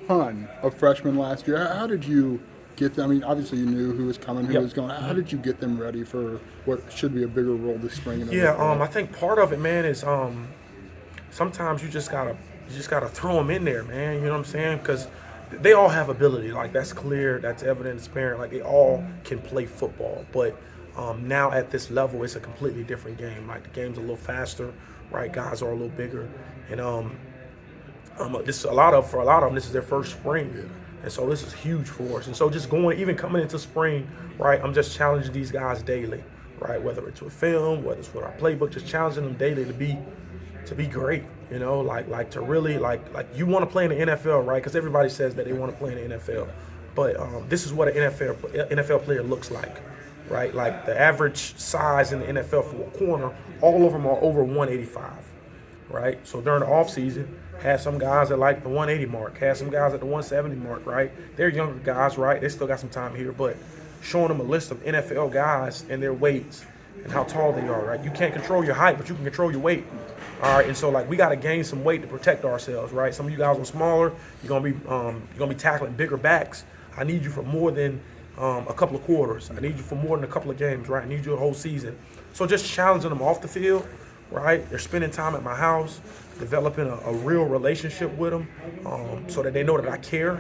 ton of freshmen last year. How did you get them? I mean, obviously you knew who was coming, who was going. How did you get them ready for what should be a bigger role this spring? In the Yeah, NFL? I think part of it, man, is sometimes you just gotta throw them in there, man. You know what I'm saying? Because they all have ability. Like that's clear, that's evident, it's apparent. Like they all can play football, but now at this level, it's a completely different game. Like the game's a little faster, right? Guys are a little bigger, and this for a lot of them, this is their first spring. And so this is huge for us. And so just even coming into spring, right, I'm just challenging these guys daily, right? Whether it's with film, whether it's with our playbook, just challenging them daily to be great, you know, like to really, like you want to play in the NFL, right? Because everybody says that they want to play in the NFL. But this is what an NFL player looks like, right? Like the average size in the NFL for a corner, all of them are over 185, right? So during the offseason, had some guys at like the 180 mark, had some guys at the 170 mark, right? They're younger guys, right? They still got some time here, but showing them a list of NFL guys and their weights and how tall they are, right? You can't control your height, but you can control your weight. All right, and so like we got to gain some weight to protect ourselves, right? Some of you guys are smaller. You're gonna be tackling bigger backs. I need you for more than a couple of quarters. I need you for more than a couple of games, right? I need you a whole season. So just challenging them off the field, right? They're spending time at my house, developing a real relationship with them, so that they know that I care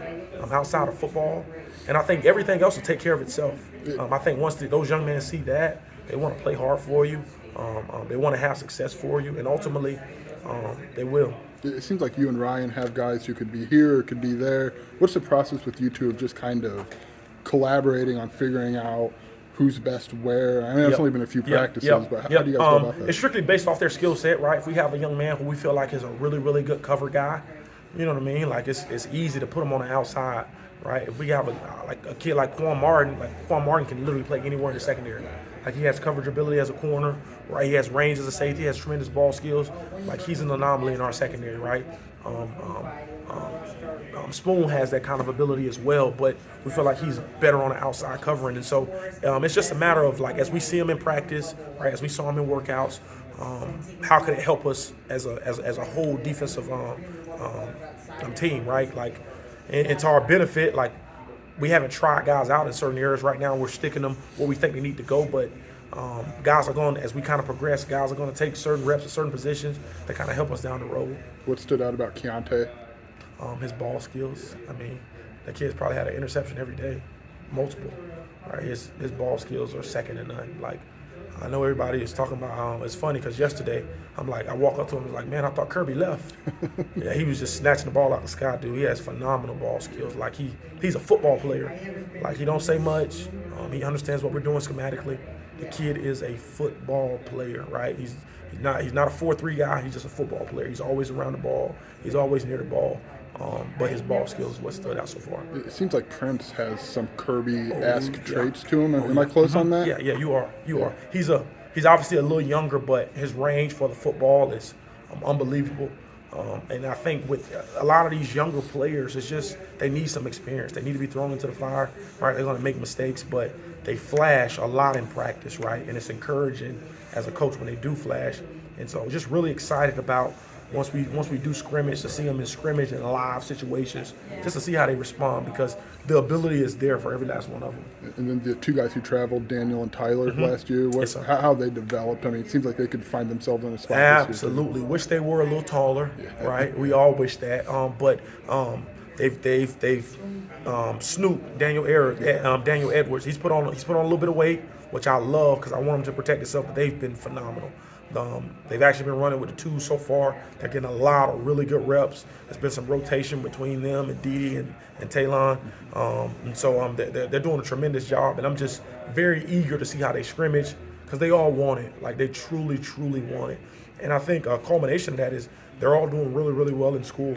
outside of football. And I think everything else will take care of itself. I think once those young men see that, they want to play hard for you. They want to have success for you, and ultimately, they will. It seems like you and Ryan have guys who could be here or could be there. What's the process with you two of just kind of collaborating on figuring out who's best where? I mean, it's only been a few practices, but how do you guys go about that? It's strictly based off their skill set, right? If we have a young man who we feel like is a really, really good cover guy, you know what I mean? Like it's easy to put him on the outside, right? If we have a kid like Quan Martin can literally play anywhere in the secondary. Like he has coverage ability as a corner, right? He has range as a safety, he has tremendous ball skills. Like he's an anomaly in our secondary, right? Spoon has that kind of ability as well, but we feel like he's better on the outside covering. And so it's just a matter of like as we see him in practice, right? As we saw him in workouts, how could it help us as a whole defensive team, right? Like it's our benefit. Like we haven't tried guys out in certain areas right now. We're sticking them where we think they need to go, but guys are going, as we kind of progress, guys are going to take certain reps at certain positions that kind of help us down the road. What stood out about Keontae? His ball skills. I mean, that kid's probably had an interception every day, multiple. Right? His ball skills are second to none. Like, I know everybody is talking about. It's funny because yesterday I walk up to him and was like, man, I thought Kirby left. Yeah, he was just snatching the ball out the sky, dude. He has phenomenal ball skills. Like he's a football player. Like he don't say much. He understands what we're doing schematically. The kid is a football player, right? He's not a 4-3 guy. He's just a football player. He's always around the ball. He's always near the ball. But his ball skills is what stood out so far. It seems like Prince has some Kirby-esque traits to him. Am I close on that? Yeah, you are. He's obviously a little younger, but his range for the football is unbelievable. And I think with a lot of these younger players, it's just they need some experience. They need to be thrown into the fire, right? They're going to make mistakes, but they flash a lot in practice, right? And it's encouraging as a coach when they do flash. And so just really excited about once we do scrimmage, to see them in scrimmage and live situations, just to see how they respond, because the ability is there for every last one of them. And then the two guys who traveled, Daniel and Tyler, last year, how they developed. I mean, it seems like they could find themselves in a spot. Absolutely. Wish they were a little taller, right? We all wish that. But they've snooped Daniel Edwards. He's put on a little bit of weight, which I love because I want him to protect himself. But they've been phenomenal. They've actually been running with the twos so far. They're getting a lot of really good reps. There's been some rotation between them and Didi and Talon. And so they're doing a tremendous job. And I'm just very eager to see how they scrimmage because they all want it. Like they truly, truly want it. And I think a culmination of that is they're all doing really, really well in school.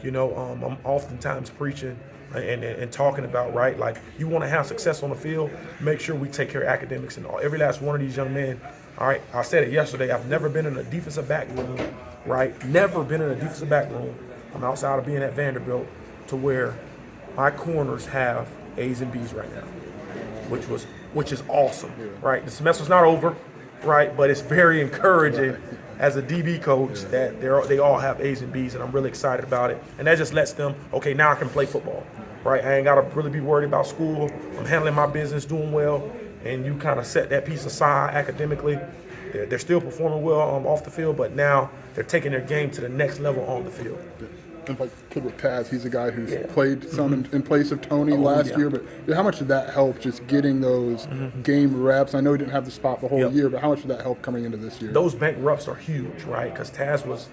You know, I'm oftentimes preaching and talking about, right, like you want to have success on the field, make sure we take care of academics and every last one of these young men. All right, I said it yesterday. I've never been in a defensive back room, right? Never been in a defensive back room. I'm outside of being at Vanderbilt to where my corners have A's and B's right now, which is awesome, right? The semester's not over, right? But it's very encouraging as a DB coach that they all have A's and B's, and I'm really excited about it. And that just lets them, okay, now I can play football, right? I ain't got to really be worried about school. I'm handling my business, doing well, and you kind of set that piece aside academically. They're still performing well off the field, but now they're taking their game to the next level on the field. And like with Taz, he's a guy who's played some in place of Tony last year. But how much did that help just getting those game reps? I know he didn't have the spot the whole year, but how much did that help coming into this year? Those bank reps are huge, right? Because Taz was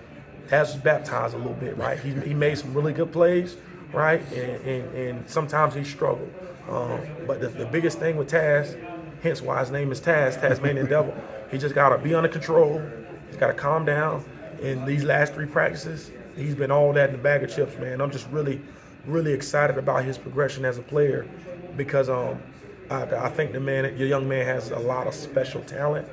baptized a little bit, right? He made some really good plays, right? And sometimes he struggled. But the biggest thing with Taz, hence why his name is Taz, Tasmanian Devil, he just got to be under control. He's got to calm down. In these last 3 practices, he's been all that in the bag of chips, man. I'm just really, really excited about his progression as a player because I think your young man has a lot of special talent.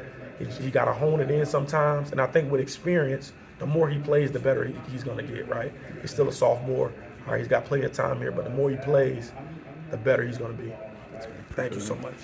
He got to hone it in sometimes, and I think with experience, the more he plays, the better he's going to get, right? He's still a sophomore. All right, he's got plenty of time here, but the more he plays, the better he's going to be. Thank you so much.